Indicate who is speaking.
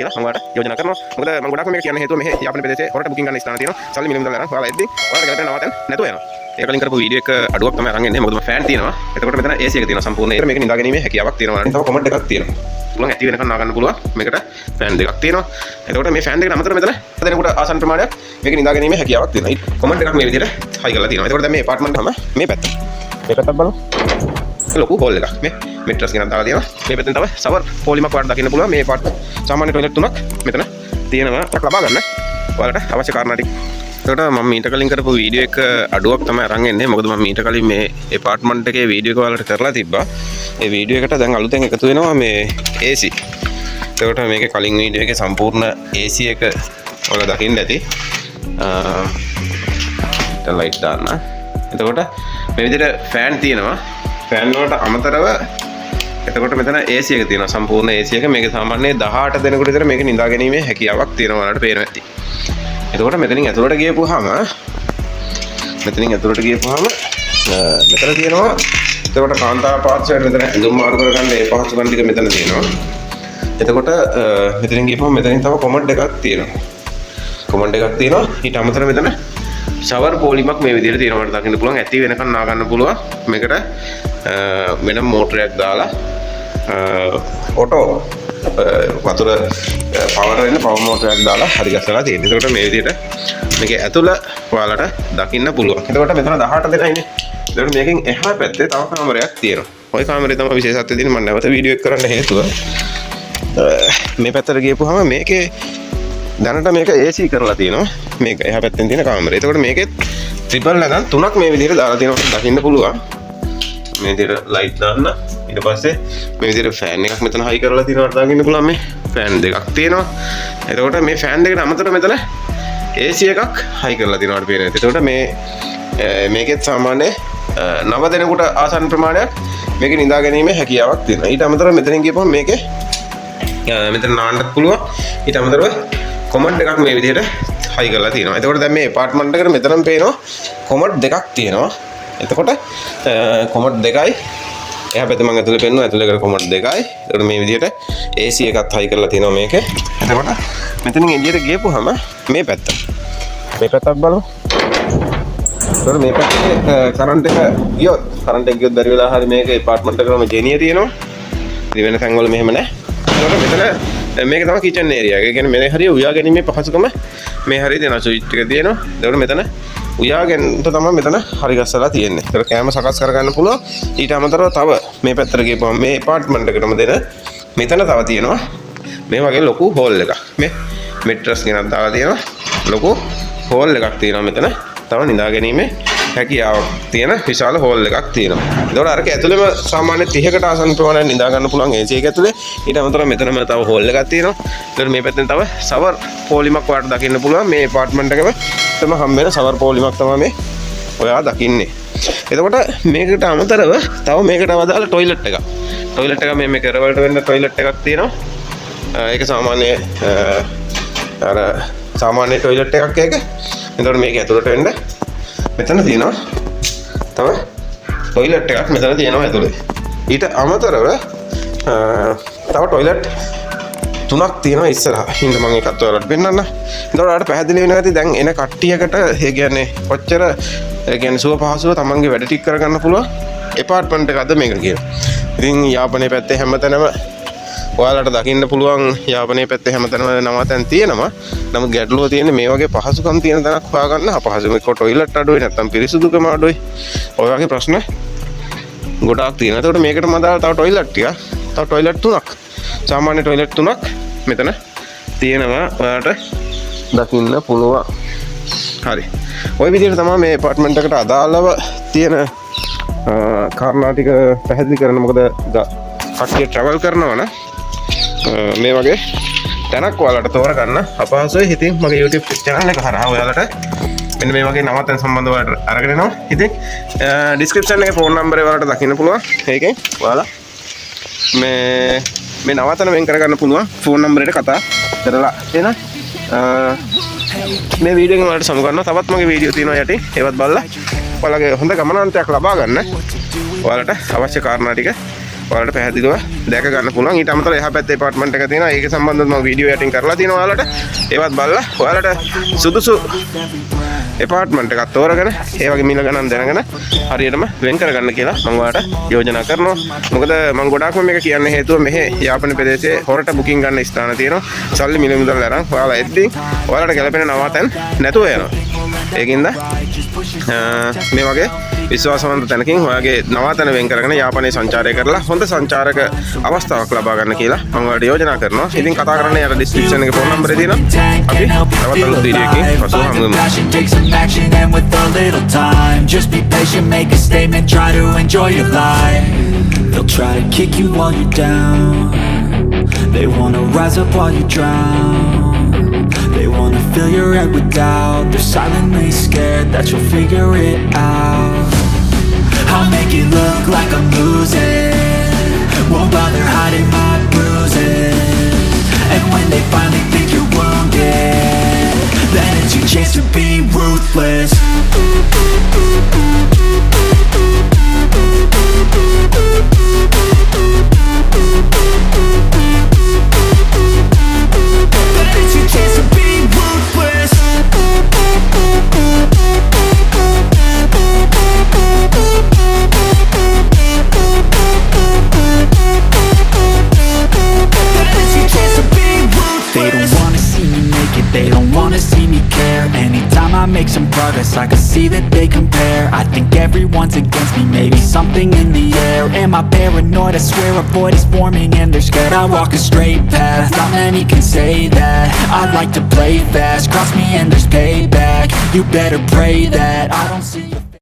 Speaker 1: කියලා මම ඔයාලට යෝජනා කරනවා. මොකද මම ගොඩක් මේක කියන්නේ හේතුව මෙහි යාපන ප්‍රදේශයේ හොරට බුකින් ගන්න ස්ථාන තියෙනවා. සල්ලි මිල මුදල් අරන් ඔයාලා එද්දි ඔයාලට ගැලපෙන නවාතැන් නැතුව යනවා. ඒක කලින් කරපු වීඩියෝ එක අඩුවක් තමයි අරන් එන්නේ. මොකද මම ෆෑන් තියෙනවා. එතකොට මෙතන AC එක තියෙනවා සම්පූර්ණ. ඒක මේක නිදා ගැනීමේ හැකියාවක් තියෙනවා. තව කමෙන්ට් එකක් තියෙනවා. පුළුවන් ඇටි වෙනකන් නා ගන්න පුළුවන්. මේකට ෆෑන් දෙකක් තියෙනවා. එතකොට මේ ෆෑන් දෙකට අමතරව මෙතන දෙනකොට ආසන්න ප්‍රමාණයක් මේක නිදා ගැනීමේ හැකියාවක් තියෙනවා. කමෙන්ට් එකක් මේ විදිහට හයි කරලා තියෙනවා. එතකොට දැන් මේ ඇපාර්ට්මන්ට් එකම මේ පැත්ත. මේ පැත්තක් බලමු. ලොකු හෝල් එකක්. මේ මෙට්‍රස් ගෙනත් දාලා තියෙනවා. මේ පැත්තෙන් තව සවර් පොලිමක් වඩ දකින්න පුළුවන්. මේ ඇපාර්ට්මන්ට් සාමාන්‍ය ටොයිලට් තුනක් මෙතන තියෙනවා. ටක් ලබා ගන්න. ඔයාලට අවශ්‍ය කාරණා ටික. එතකොට මම මීට කලින් කරපු වීඩියෝ එක අඩුවක් තමයි අරන් එන්නේ. මොකද මම මීට කලින් මේ ඇපාර්ට්මන්ට් එකේ වීඩියෝ එක ඔයාලට කරලා තිබ්බා. ඒ වීඩියෝ එකට දැන් අලුතෙන් එකතු වෙනවා මේ AC. එතකොට මේකේ කලින් වීඩියෝ එකේ සම්පූර්ණ AC එක ඔයාලා දකින්න ඇති. දැන් ලයිට් දාන්න. එතකොට මේ විදිහට ෆෑන් තියෙනවා. ෆෑන් වලට අමතරව එතකොට මෙතන AC එක තියෙනවා. සම්පූර්ණ AC එක. මේක සාමාන්‍යයෙන් 18 දෙනෙකුට විතර මේක නිදා ගැනීමේ හැකියාවක් තියෙනවා. ඔයාලට පේනවා ඇති. එතකොට මෙතනින් ඇතුළට ගියපුවාම මෙතන තියෙනවා. එතකොට කාන්තා පාර්ශ්වයට මෙතන ඇඳුම් මාරු කරගන්න ඒ පහසුකම් ටික මෙතන තියෙනවා. එතකොට මෙතනින් ගියපුවම මෙතනින් තව කොමඩ් එකක් තියෙනවා. ඊට අමතරව මෙතන ෂවර් පොලිමක් මේ විදිහට තියෙනවා. මට දකින්න පුළුවන්. ඇති වෙනකන් නා ගන්න පුළුවන්. මේකට වෙන මෝටරයක් දාලා ඔටෝ වතුර පවර වෙන පවර් මෝටරයක් දාලා හරි ගස්සලා තියෙනවා. එතකොට මේ විදිහට මේකේ ඇතුළ ඔයාලට දකින්න පුළුවන්. එතකොට මෙතන 18 දෙනයිනේ. එතකොට මේකෙන් එහා පැත්තේ තව කාමරයක් තියෙනවා. ওই කාමරේ තමයි විශේෂත්වය තියෙන්නේ. මම නැවත වීඩියෝ එක කරන්න හේතුව මේ පැත්තට ගියපුවාම මේකේ දැනට මේක AC කරලා තියෙනවා. මේක එහා පැත්තෙන් තියෙන කාමරේ. එතකොට මේකෙත් ට්‍රිපල් නැගන් තුනක් මේ විදිහට දාලා තියෙනවා. දකින්න පුළුවන්. මේ විදිහට ලයිට් දාන්න. ඊට පස්සේ මේ විදිහට ෆෑන් එකක් මෙතන හයි කරලා තියෙනවා. දකින්න පුළුවන් මේ ෆෑන් දෙකක් තියෙනවා. එතකොට මේ ෆෑන් දෙකට අමතරව මෙතන AC එකක් හයි කරලා තියෙනවා පේනවා. එතකොට මේකෙත් සාමාන්‍ය 9 දෙනෙකුට ආසන්න ප්‍රමාණයක් මේක නිදා ගැනීමේ හැකියාවක් තියෙනවා. ඊට අමතරව මෙතනින් ගියපුවම මේකේ මෙතන නාන්නත් පුළුවන්. ඊට අමතරව කොමඩ් එකක් මේ විදිහට හයි කරලා තියෙනවා. එතකොට දැන් මේ ඇපාර්ට්මන්ට් එකට මෙතනම පේනවා කොමඩ් දෙකක් තියෙනවා. එතකොට කොමඩ් දෙකයි එහා පැත්තේ මම ඇතුලේ පෙන්නුවා. ඇතුලේ කර කොමඩ් දෙකයි. එතකොට මේ විදිහට AC එකත් හයි කරලා තියෙනවා මේකේ. එතකොට මෙතනින් එළියට ගියපුවාම මේ පැත්තක් බලමු. එතකොට මේ පැත්තේ කරන්ට් එක ගියොත් බැරි වෙලා හරි මේක ඇපාර්ට්මන්ට් එකකම ජෙනිය තියෙනවා. ඉතින් වෙන තැන්වල මෙහෙම නැහැ. එතකොට මෙතන මේක තමයි කිචන් ඒරියා එක. ඒ කියන්නේ මේ හරිය උයා ගැනීමේ පහසුකම මේ හරිය දෙනවා. ස්විච් එක තියෙනවා. එතකොට මෙතන උයා ගැනීමට තමයි මෙතන හරි ගස්සලා තියෙන්නේ. ඒතර කැම සකස් කරගන්න පුළුවන්. ඊට අමතරව තව මේ පැත්තට ගිහපුවම මේ ඇපාර්ට්මන්ට් එකටම දෙන මෙතන තව තියෙනවා මේ වගේ ලොකු හෝල් එකක්. මේ මෙට්‍රස් ගෙනත් දාලා තියෙනවා. ලොකු හෝල් එකක් තියෙනවා මෙතන. තව නිදා ගැනීමේ හැකියාවක් තියෙන විශාල හෝල් එකක් තියෙනවා. ඒතකොට අරක ඇතුළේම සාමාන්‍ය 30කට ආසන්න ප්‍රමාණයක් නිදා ගන්න පුළුවන් AC එක ඇතුලේ. ඊට අමතරව මෙතනම තව හෝල් එකක් තියෙනවා. ඒතකොට මේ පැත්තෙන් තව සවර් පොලිමක් වාට දකින්න පුළුවන්. මේ ඇපාර්ට්මන්ට් එකම තම හම්බ වෙන සවර් පොලිමක් තමයි මේ ඔයා දකින්නේ. එතකොට මේකට අමතරව තව මේකට අවදාලා টয়ලට් එකක්. টয়ලට් එක මේ කරවලට වෙන්න টয়ලට් එකක් තියෙනවා. ඒක සාමාන්‍ය টয়ලට් එකක් ඒක. එතකොට මේක ඇතුළට වෙන්න මෙතන තියෙනවා තව টয়ලට් එකක් මෙතන තියෙනවා ඇතුලේ. ඊට අමතරව තව টয়ලට් තුනක් තියෙනවා ඉස්සරහා. හින්ද මම ඒකත් ඔයාලට පෙන්නන්න. එතකොට ඔයාලට පැහැදිලි වෙනවා ඇති දැන් එන කට්ටියකට ඒ කියන්නේ කොච්චර ඒ කියන්නේ සුව පහසුව තමන්ගේ වැඩ ටික කරගන්න පුළුවන් ඇපාර්ට්මන්ට් එකක්ද මේක කියලා. ඉතින් යාපනයේ පැත්තේ හැමතැනම ඔයාලට දකින්න පුළුවන් යාපනයේ පැත්තේ හැමතැනම නවතැන් තියෙනවා. නමුත් ගැටලුව තියෙන්නේ මේ වගේ පහසුකම් තියෙන තැනක් හොයාගන්න අපහසුයි. මේක টয়ලට් අඩුයි නැත්නම් පිරිසිදුකම අඩුයි. ඔය වගේ ප්‍රශ්න ගොඩාක් තියෙනවා. ඒකට මේකටම අදාළ තව টয়ලට් ටික තව টয়ලට් තුනක් සාමාන්‍ය টয়ලට් තුනක් මෙතන තියෙනවා. ඔයාලට දකින්න පුළුවන්. හරි. ওই විදිහට තමයි මේ ඇපාර්ට්මන්ට් එකට අදාළව තියෙන කාරණා ටික පැහැදිලි කරන්න. මොකද කට්ටිය ට්‍රැවල් කරනවා නම් මේ වගේ තැනක් ඔයාලට තෝරගන්න අපහසුයි. ඉතින් මගේ YouTube channel එක හරහා ඔයාලට මෙන්න මේ වගේ නවතැන් සම්බන්ධව අරගෙන එනවා. ඉතින් description එකේ phone number එක ඔයාලට දකින්න පුළුවන්. ඒකෙන් ඔයාලා මේ නවතැන වෙන් කරගන්න පුළුවන් phone number එකට කතා කරලා එන මේ වීඩියෝ එකෙන් ඔයාලට සමු ගන්නවා. තවත් මගේ වීඩියෝ තියෙනවා යටින්. ඒවත් බලලා ඔයාලගේ හොඳ ගමනාන්තයක් ලබා ගන්න. ඔයාලට අවශ්‍ය කාරණා ටික ඔයාලට පැහැදිලිව දැක ගන්න පුළුවන්. ඊට අමතරව එහා පැත්තේ ඇපාර්ට්මන්ට් එක තියෙනවා. ඒක සම්බන්ධව මම වීඩියෝ එඩිටින් කරලා තියෙනවා ඔයාලට. ඒවත් බලලා ඔයාලට සුදුසු ඇපාර්ට්මන්ට් එකක් තෝරගෙන ඒ වගේ මිල ගණන් දැනගෙන හරියටම වෙන් කරගන්න කියලා මම ඔයාලට යෝජනා කරනවා. මොකද මම ගොඩාක්ම මේක කියන්න හේතුව මෙහි යාපන ප්‍රදේශයේ හොරට බුකින් ගන්න ස්ථාන තියෙනවා. සල්ලි මිල මුදල් අරන් ඔයාලා එද්දී ඔයාලට ගැලපෙන නවාතැන් නැතුව යනවා. ඒකින්ද මේ වගේ විශ්වාසවන්ත තැනකින් ඔයාගේ නවාතැන වෙන් කරගෙන යාපනයේ සංචාරය කරලා හොඳ සංචාරක අවස්ථාවක් ලබා ගන්න කියලා මම ඔයාලට යෝජනා කරනවා. ඉතින් කතා කරන්න යට ඩිස්ක්‍රිප්ෂන් එකේ ෆෝන් නම්බරේ තියෙනවා. අපි තවත් අලුත් වීඩියෝ එකකින් පසුව හමු වෙමු.
Speaker 2: Take some action and with a little time, just be patient, make a statement, try to enjoy your life. They'll try to kick you while you're down, they wanna rise up while you drown, they wanna fill your head with doubt, they're silently scared that you'll figure it out. I'll make it look like I'm losing, won't bother hiding my bruises, and when they finally think you're wounded, then it's your chance to be ruthless. Then it's your chance to be ruthless. Then it's your chance to be ruthless. They don't wanna see me make it, they don't wanna see me care. Anytime I make some progress, I can see that they compare. I think everyone's against me, maybe something in the air. Am I paranoid? I swear a void is forming and they're scared. I walk a straight path, not many can say that. I like to play fast, cross me and there's payback. You better pray that I don't see